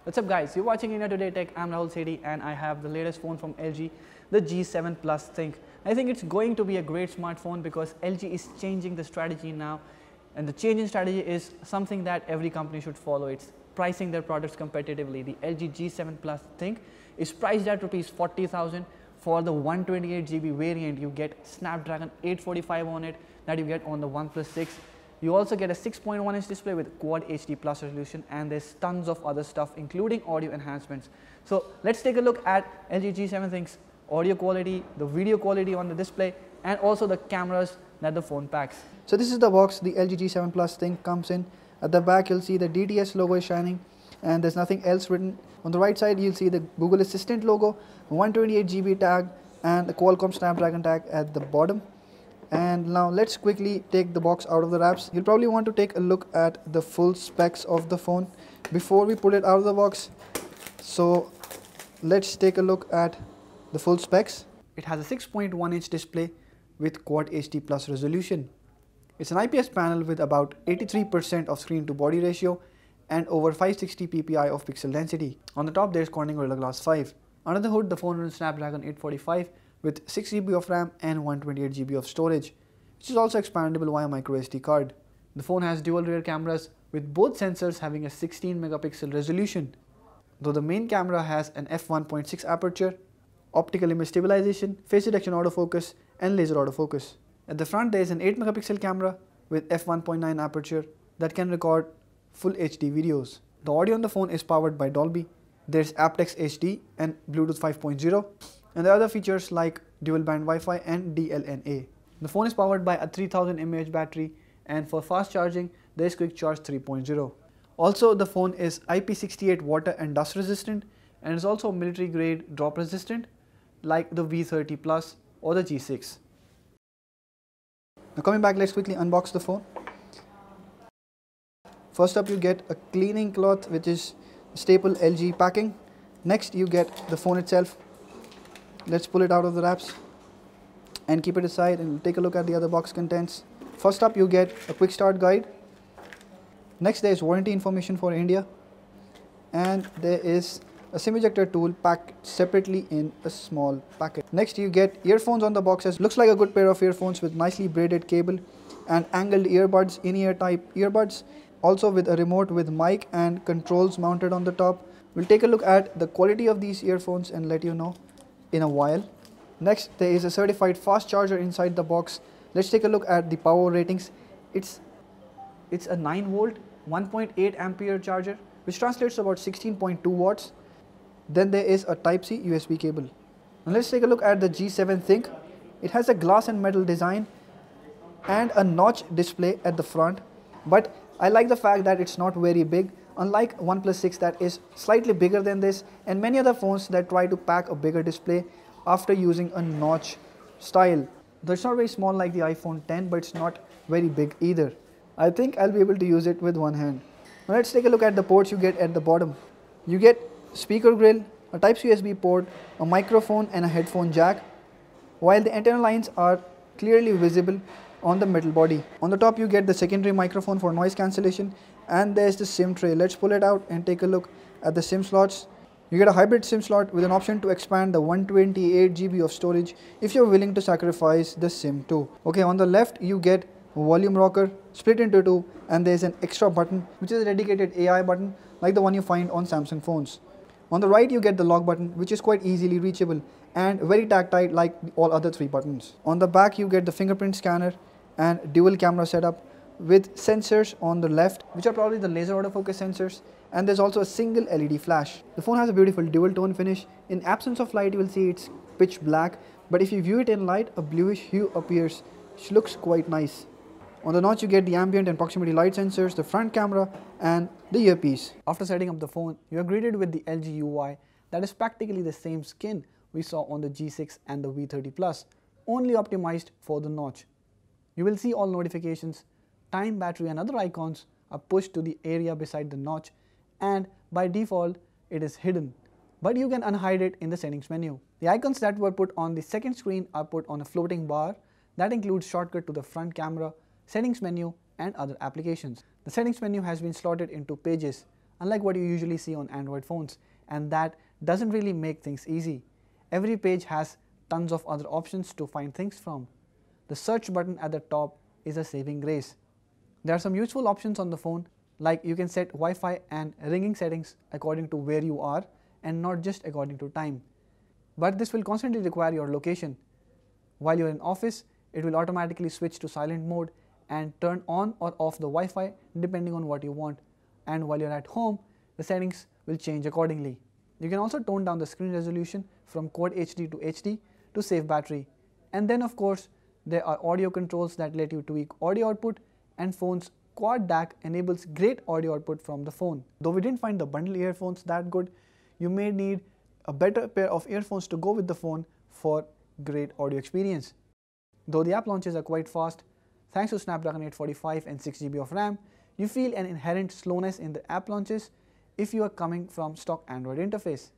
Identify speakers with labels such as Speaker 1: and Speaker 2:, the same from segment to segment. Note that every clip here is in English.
Speaker 1: What's up guys, you're watching India Today Tech. I'm Rahul Sethi and I have the latest phone from LG, the G7 ThinQ. I think it's going to be a great smartphone because LG is changing the strategy now, and the change in strategy is something that every company should follow. It's pricing their products competitively. The LG G7 ThinQ is priced at Rs 40,000. For the 128GB variant, you get Snapdragon 845 on it that you get on the OnePlus 6. You also get a 6.1-inch display with QuadHD plus resolution, and there's tons of other stuff including audio enhancements. So let's take a look at LG G7 ThinQ's audio quality, the video quality on the display, and also the cameras that the phone packs.
Speaker 2: So this is the box the LG G7 ThinQ comes in. At the back you'll see the DTS logo is shining and there's nothing else written. On the right side you'll see the Google Assistant logo, 128GB tag and the Qualcomm Snapdragon tag at the bottom. And now let's quickly take the box out of the wraps. You'll probably want to take a look at the full specs of the phone before we put it out of the box. So let's take a look at the full specs. It has a 6.1-inch display with QuadHD plus resolution. It's an IPS panel with about 83% of screen to body ratio and over 560 ppi of pixel density. On the top there's Corning Gorilla Glass 5. Under the hood the phone runs Snapdragon 845 with 6GB of RAM and 128GB of storage, which is also expandable via microSD card. The phone has dual rear cameras with both sensors having a 16 megapixel resolution, though the main camera has an f1.6 aperture, optical image stabilization, face detection autofocus and laser autofocus. At the front there is an 8 megapixel camera with f1.9 aperture that can record full HD videos. The audio on the phone is powered by Dobly. There's aptX HD and Bluetooth 5.0. and the other features like dual band Wi-Fi and DLNA. The phone is powered by a 3000 mAh battery, and for fast charging there is Quick Charge 3.0. Also the phone is IP68 water and dust resistant and is also military grade drop resistant like the V30 Plus or the G6. Now coming back, let's quickly unbox the phone. First up you get a cleaning cloth, which is staple LG packing. Next you get the phone itself. Let's pull it out of the wraps and keep it aside and take a look at the other box contents. First up you get a quick start guide. Next there is warranty information for India, and there is a SIM ejector tool packed separately in a small packet. Next you get earphones on the boxes. Looks like a good pair of earphones with nicely braided cable and angled earbuds, in-ear type earbuds, also with a remote with mic and controls mounted on the top. We'll take a look at the quality of these earphones and let you know in a while. Next there is a certified fast charger inside the box. Let's take a look at the power ratings. It's a 9 volt 1.8 ampere charger, which translates to about 16.2 watts. Then there is a Type-C USB cable. Now let's take a look at the G7 ThinQ. It has a glass and metal design and a notch display at the front, but I like the fact that it's not very big, unlike OnePlus 6 that is slightly bigger than this, and many other phones that try to pack a bigger display after using a notch style. Though it's not very small like the iPhone 10, but it's not very big either. I think I'll be able to use it with one hand. Now let's take a look at the ports you get at the bottom. You get speaker grill, a Type-C USB port, a microphone and a headphone jack, while the antenna lines are clearly visible on the metal body. On the top you get the secondary microphone for noise cancellation, and there's the SIM tray. Let's pull it out and take a look at the SIM slots. You get a hybrid SIM slot with an option to expand the 128GB of storage if you're willing to sacrifice the SIM too. Okay, on the left you get a volume rocker split into two, and there's an extra button which is a dedicated AI button like the one you find on Samsung phones. On the right you get the lock button, which is quite easily reachable and very tactile like all other three buttons. On the back you get the fingerprint scanner and dual camera setup with sensors on the left, which are probably the laser autofocus sensors, and there's also a single LED flash. The phone has a beautiful dual tone finish. In absence of light you will see it's pitch black, but if you view it in light a bluish hue appears, which looks quite nice. On the notch you get the ambient and proximity light sensors, the front camera and the earpiece. After setting up the phone, you are greeted with the LG UI that is practically the same skin we saw on the G6 and the V30 Plus, only optimized for the notch. You will see all notifications, time, battery and other icons are pushed to the area beside the notch, and by default it is hidden, but you can unhide it in the settings menu. The icons that were put on the second screen are put on a floating bar that includes shortcut to the front camera, settings menu and other applications. The settings menu has been slotted into pages,
Speaker 1: unlike what you usually see on Android phones, and that doesn't really make things easy. Every page has tons of other options to find things from. The search button at the top is a saving grace. There are some useful options on the phone, like you can set Wi-Fi and ringing settings according to where you are and not just according to time. But this will constantly require your location. While you're in office, it will automatically switch to silent mode and turn on or off the Wi-Fi depending on what you want. And while you're at home, the settings will change accordingly. You can also tone down the screen resolution from QuadHD to HD to save battery. And then of course, there are audio controls that let you tweak audio output, and phone's QUAD DAC enables great audio output from the phone. Though we didn't find the bundle earphones that good, you may need a better pair of earphones to go with the phone for great audio experience. Though the app launches are quite fast, thanks to Snapdragon 845 and 6GB of RAM, you feel an inherent slowness in the app launches if you are coming from stock Android interface.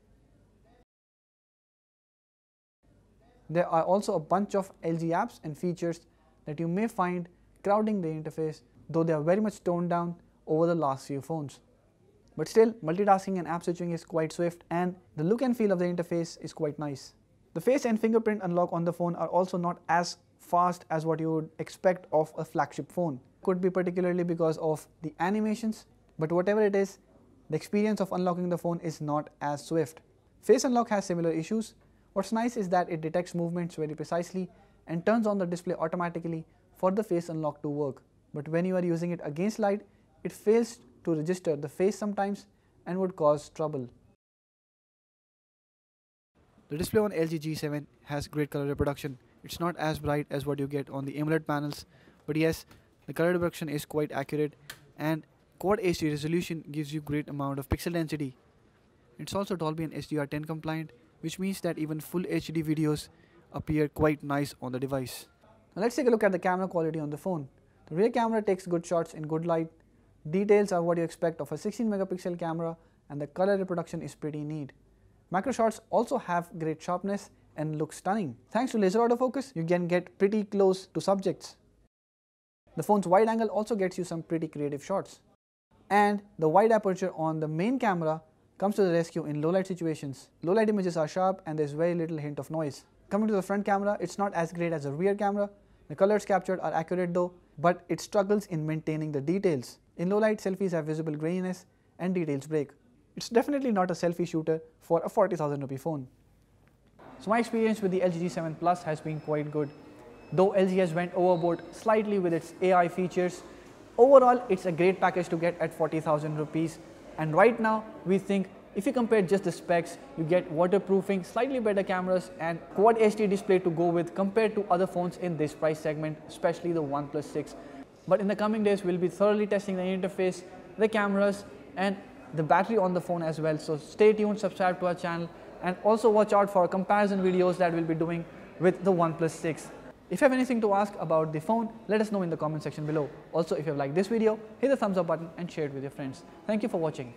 Speaker 1: There are also a bunch of LG apps and features that you may find crowding the interface, though they are very much toned down over the last few phones. But still, multitasking and app switching is quite swift, and the look and feel of the interface is quite nice. The face and fingerprint unlock on the phone are also not as fast as what you would expect of a flagship phone. Could be particularly because of the animations, but whatever it is, the experience of unlocking the phone is not as swift. Face unlock has similar issues. What's nice is that it detects movements very precisely and turns on the display automatically for the face unlock to work. But when you are using it against light, it fails to register the face sometimes and would cause trouble. The display on LG G7 has great color reproduction. It's not as bright as what you get on the AMOLED panels, but yes, the color reproduction is quite accurate, and QuadHD resolution gives you great amount of pixel density. It's also Dolby and HDR10 compliant, which means that even full HD videos appear quite nice on the device. Now let's take a look at the camera quality on the phone. The rear camera takes good shots in good light. Details are what you expect of a 16 megapixel camera, and the color reproduction is pretty neat. Macro shots also have great sharpness and look stunning. Thanks to laser autofocus, you can get pretty close to subjects. The phone's wide angle also gets you some pretty creative shots. And the wide aperture on the main camera comes to the rescue in low light situations. Low light images are sharp and there's very little hint of noise. Coming to the front camera, it's not as great as the rear camera. The colors captured are accurate though, but it struggles in maintaining the details. In low light, selfies have visible graininess and details break. It's definitely not a selfie shooter for a 40,000 rupee phone. So my experience with the LG G7 Plus has been quite good. Though LG has went overboard slightly with its AI features, overall it's a great package to get at 40,000 rupees. And right now we think if you compare just the specs, you get waterproofing, slightly better cameras and QuadHD display to go with compared to other phones in this price segment, especially the OnePlus 6. But in the coming days we'll be thoroughly testing the interface, the cameras and the battery on the phone as well. So stay tuned, subscribe to our channel, and also watch out for comparison videos that we'll be doing with the OnePlus 6. If you have anything to ask about the phone, let us know in the comment section below. Also, if you have liked this video, hit the thumbs up button and share it with your friends. Thank you for watching.